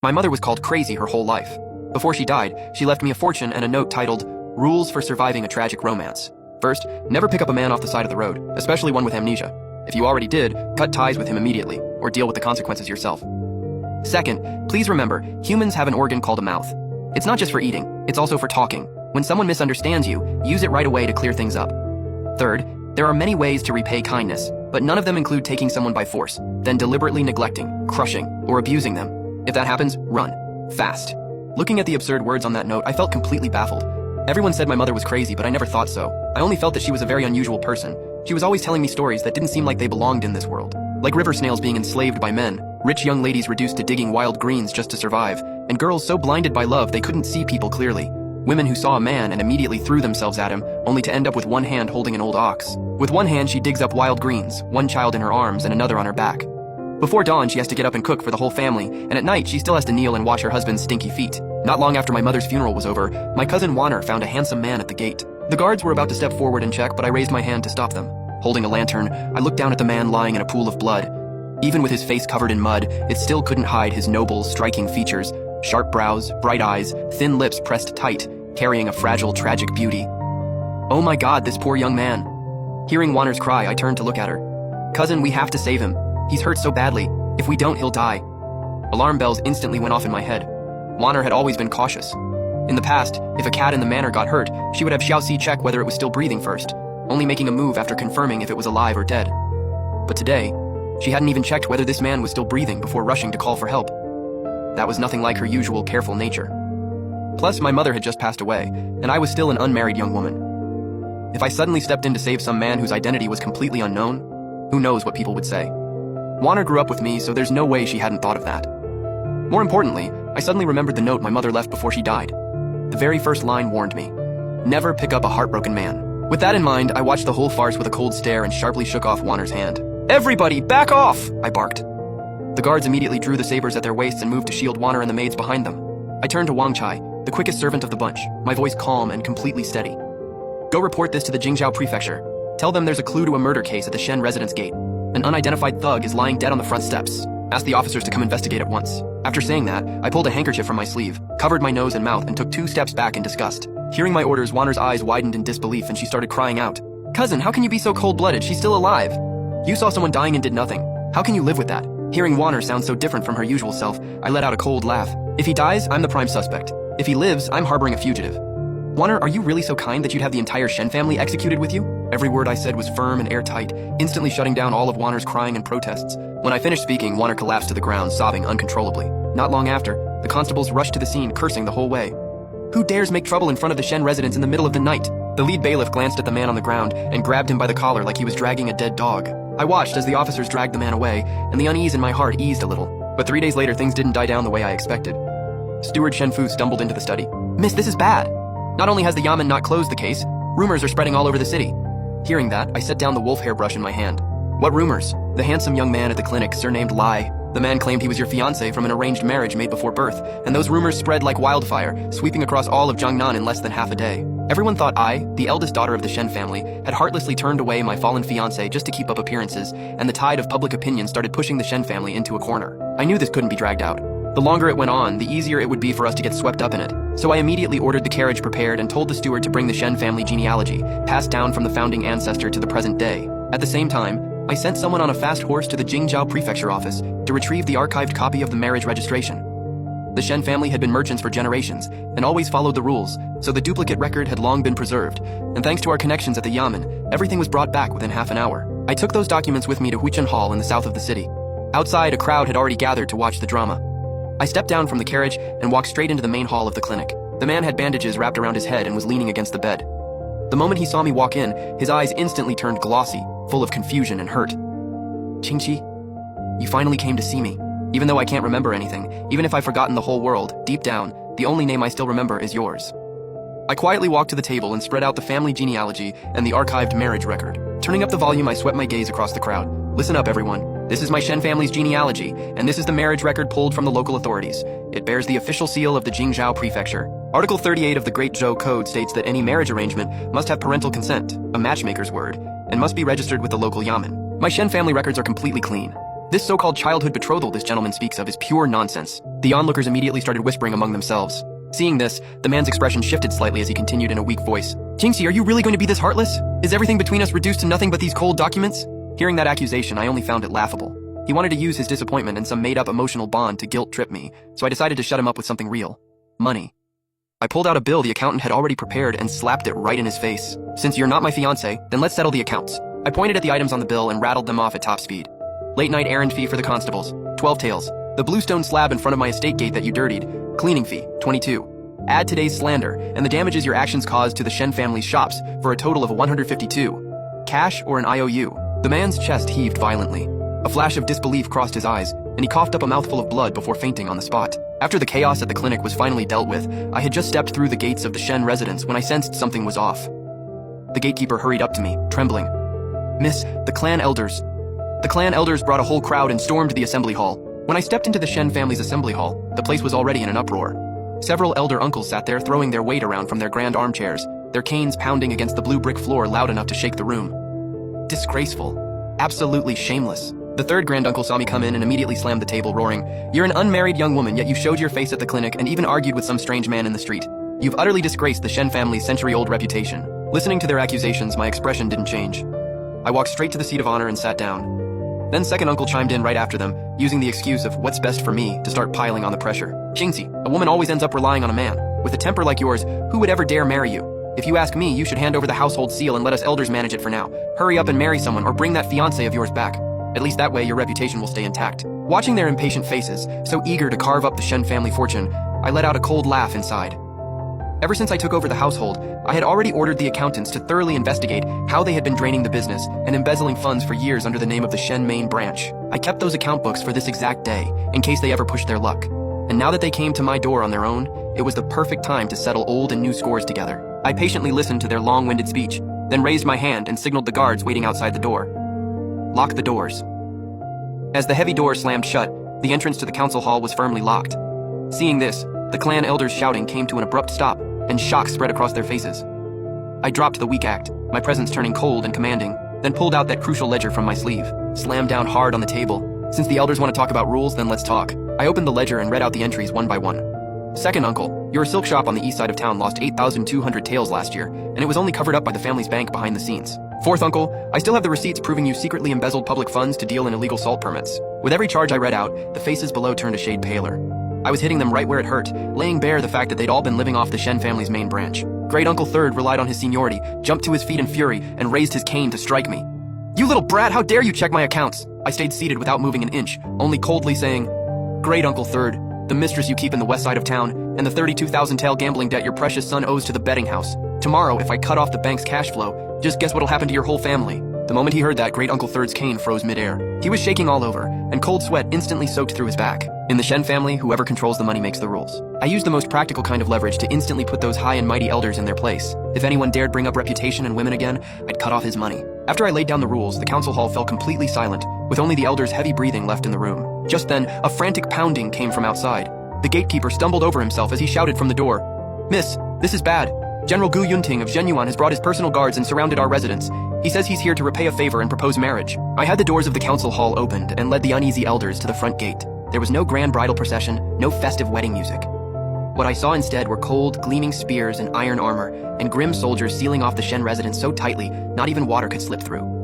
My mother was called crazy her whole life. Before she died, she left me a fortune and a note titled, "Rules for Surviving a Tragic Romance." First, never pick up a man off the side of the road, especially one with amnesia. If you already did, cut ties with him immediately, or deal with the consequences yourself. Second, please remember, humans have an organ called a mouth. It's not just for eating, it's also for talking. When someone misunderstands you, use it right away to clear things up. Third, there are many ways to repay kindness, but none of them include taking someone by force, then deliberately neglecting, crushing, or abusing them. If that happens, run. Fast. Looking at the absurd words on that note, I felt completely baffled. Everyone said my mother was crazy, but I never thought so. I only felt that she was a very unusual person. She was always telling me stories that didn't seem like they belonged in this world. Like river snails being enslaved by men, rich young ladies reduced to digging wild greens just to survive, and girls so blinded by love they couldn't see people clearly. Women who saw a man and immediately threw themselves at him, only to end up with one hand holding an old ox. With one hand she digs up wild greens, one child in her arms and another on her back. Before dawn she has to get up and cook for the whole family, and at night she still has to kneel and wash her husband's stinky feet. Not long after my mother's funeral was over, my cousin Warner found a handsome man at the gate. The guards were about to step forward and check, but I raised my hand to stop them. Holding a lantern, I looked down at the man lying in a pool of blood. Even with his face covered in mud, it still couldn't hide his noble, striking features. Sharp brows, bright eyes, thin lips pressed tight, carrying a fragile, tragic beauty. Oh my God, this poor young man. Hearing Warner's cry, I turned to look at her. "Cousin, we have to save him. He's hurt so badly. If we don't, he'll die." Alarm bells instantly went off in my head. Warner had always been cautious. In the past, if a cat in the manor got hurt, she would have Xiaoxi check whether it was still breathing first, only making a move after confirming if it was alive or dead. But today, she hadn't even checked whether this man was still breathing before rushing to call for help. That was nothing like her usual careful nature. Plus, my mother had just passed away, and I was still an unmarried young woman. If I suddenly stepped in to save some man whose identity was completely unknown, who knows what people would say. Warner grew up with me, so there's no way she hadn't thought of that. More importantly, I suddenly remembered the note my mother left before she died. The very first line warned me, "Never pick up a heartbroken man." With that in mind, I watched the whole farce with a cold stare and sharply shook off Warner's hand. "Everybody, back off!" I barked. The guards immediately drew the sabers at their waists and moved to shield Warner and the maids behind them. I turned to Wang Chai, the quickest servant of the bunch, my voice calm and completely steady. "Go report this to the Jingzhou Prefecture. Tell them there's a clue to a murder case at the Shen residence gate. An unidentified thug is lying dead on the front steps. Ask the officers to come investigate at once." After saying that, I pulled a handkerchief from my sleeve, covered my nose and mouth, and took 2 steps back in disgust. Hearing my orders, Warner's eyes widened in disbelief and she started crying out. "Cousin, how can you be so cold-blooded? She's still alive. You saw someone dying and did nothing. How can you live with that?" Hearing Warner sound so different from her usual self, I let out a cold laugh. "If he dies, I'm the prime suspect. If he lives, I'm harboring a fugitive. Warner, are you really so kind that you'd have the entire Shen family executed with you?" Every word I said was firm and airtight, instantly shutting down all of Warner's crying and protests. When I finished speaking, Warner collapsed to the ground, sobbing uncontrollably. Not long after, the constables rushed to the scene, cursing the whole way. "Who dares make trouble in front of the Shen residence in the middle of the night?" The lead bailiff glanced at the man on the ground and grabbed him by the collar like he was dragging a dead dog. I watched as the officers dragged the man away, and the unease in my heart eased a little. But 3 days later, things didn't die down the way I expected. Steward Shenfu stumbled into the study. "Miss, this is bad. Not only has the Yamen not closed the case, rumors are spreading all over the city." Hearing that, I set down the wolf hair brush in my hand. "What rumors?" "The handsome young man at the clinic, surnamed Lai. The man claimed he was your fiancé from an arranged marriage made before birth, and those rumors spread like wildfire, sweeping across all of Jiangnan in less than half a day. Everyone thought I, the eldest daughter of the Shen family, had heartlessly turned away my fallen fiancé just to keep up appearances, and the tide of public opinion started pushing the Shen family into a corner. I knew this couldn't be dragged out. The longer it went on, the easier it would be for us to get swept up in it. So I immediately ordered the carriage prepared and told the steward to bring the Shen family genealogy, passed down from the founding ancestor to the present day. At the same time, I sent someone on a fast horse to the Jingzhou Prefecture office to retrieve the archived copy of the marriage registration. The Shen family had been merchants for generations and always followed the rules, so the duplicate record had long been preserved, and thanks to our connections at the Yamen, everything was brought back within half an hour. I took those documents with me to Huichen Hall in the south of the city. Outside, a crowd had already gathered to watch the drama. I stepped down from the carriage and walked straight into the main hall of the clinic. The man had bandages wrapped around his head and was leaning against the bed. The moment he saw me walk in, his eyes instantly turned glossy, full of confusion and hurt. "Qingqi, you finally came to see me. Even though I can't remember anything, even if I've forgotten the whole world, deep down, the only name I still remember is yours." I quietly walked to the table and spread out the family genealogy and the archived marriage record. Turning up the volume, I swept my gaze across the crowd. "Listen up, everyone. This is my Shen family's genealogy, and this is the marriage record pulled from the local authorities. It bears the official seal of the Jingzhou Prefecture. Article 38 of the Great Zhou Code states that any marriage arrangement must have parental consent, a matchmaker's word, and must be registered with the local Yamen. My Shen family records are completely clean. This so-called childhood betrothal this gentleman speaks of is pure nonsense. The onlookers immediately started whispering among themselves. Seeing this, the man's expression shifted slightly as he continued in a weak voice. Jinxie, are you really going to be this heartless? Is everything between us reduced to nothing but these cold documents? Hearing that accusation, I only found it laughable. He wanted to use his disappointment and some made-up emotional bond to guilt-trip me, so I decided to shut him up with something real. Money. I pulled out a bill the accountant had already prepared and slapped it right in his face. Since you're not my fiancé, then let's settle the accounts. I pointed at the items on the bill and rattled them off at top speed. Late-night errand fee for the constables, 12 taels. The bluestone slab in front of my estate gate that you dirtied, cleaning fee, 22. Add today's slander, and the damages your actions caused to the Shen family's shops for a total of 152. Cash or an IOU? The man's chest heaved violently. A flash of disbelief crossed his eyes, and he coughed up a mouthful of blood before fainting on the spot. After the chaos at the clinic was finally dealt with, I had just stepped through the gates of the Shen residence when I sensed something was off. The gatekeeper hurried up to me, trembling. Miss, the clan elders. The clan elders brought a whole crowd and stormed the assembly hall. When I stepped into the Shen family's assembly hall, the place was already in an uproar. Several elder uncles sat there throwing their weight around from their grand armchairs, their canes pounding against the blue brick floor loud enough to shake the room. Disgraceful. Absolutely shameless. The third grand uncle saw me come in and immediately slammed the table, roaring, "You're an unmarried young woman, yet you showed your face at the clinic and even argued with some strange man in the street. You've utterly disgraced the Shen family's century-old reputation." Listening to their accusations, my expression didn't change. I walked straight to the seat of honor and sat down. Then second uncle chimed in right after them, using the excuse of what's best for me to start piling on the pressure. Jinxie, a woman always ends up relying on a man. With a temper like yours, who would ever dare marry you? If you ask me, you should hand over the household seal and let us elders manage it for now. Hurry up and marry someone or bring that fiancé of yours back. At least that way your reputation will stay intact. Watching their impatient faces, so eager to carve up the Shen family fortune, I let out a cold laugh inside. Ever since I took over the household, I had already ordered the accountants to thoroughly investigate how they had been draining the business and embezzling funds for years under the name of the Shen main branch. I kept those account books for this exact day, in case they ever pushed their luck. And now that they came to my door on their own, it was the perfect time to settle old and new scores together. I patiently listened to their long-winded speech, then raised my hand and signaled the guards waiting outside the door. Lock the doors. As the heavy door slammed shut, the entrance to the council hall was firmly locked. Seeing this, the clan elders' shouting came to an abrupt stop, and shock spread across their faces. I dropped the weak act, my presence turning cold and commanding, then pulled out that crucial ledger from my sleeve, slammed down hard on the table. Since the elders want to talk about rules, then let's talk. I opened the ledger and read out the entries one by one. Second uncle, your silk shop on the east side of town lost 8,200 taels last year, and it was only covered up by the family's bank behind the scenes. Fourth uncle, I still have the receipts proving you secretly embezzled public funds to deal in illegal salt permits. With every charge I read out, the faces below turned a shade paler. I was hitting them right where it hurt, laying bare the fact that they'd all been living off the Shen family's main branch. Great Uncle Third relied on his seniority, jumped to his feet in fury, and raised his cane to strike me. "You little brat, how dare you check my accounts?" I stayed seated without moving an inch, only coldly saying, "Great Uncle Third, the mistress you keep in the west side of town, and the 32,000 tael gambling debt your precious son owes to the betting house. Tomorrow, if I cut off the bank's cash flow, just guess what'll happen to your whole family." The moment he heard that, Great Uncle Third's cane froze midair. He was shaking all over, and cold sweat instantly soaked through his back. In the Shen family, whoever controls the money makes the rules. I used the most practical kind of leverage to instantly put those high and mighty elders in their place. If anyone dared bring up reputation and women again, I'd cut off his money. After I laid down the rules, the council hall fell completely silent, with only the elders' heavy breathing left in the room. Just then, a frantic pounding came from outside. The gatekeeper stumbled over himself as he shouted from the door, "Miss, this is bad. General Gu Yunting of Zhenyuan has brought his personal guards and surrounded our residence. He says he's here to repay a favor and propose marriage." I had the doors of the council hall opened and led the uneasy elders to the front gate. There was no grand bridal procession, no festive wedding music. What I saw instead were cold, gleaming spears and iron armor, and grim soldiers sealing off the Shen residence so tightly, not even water could slip through.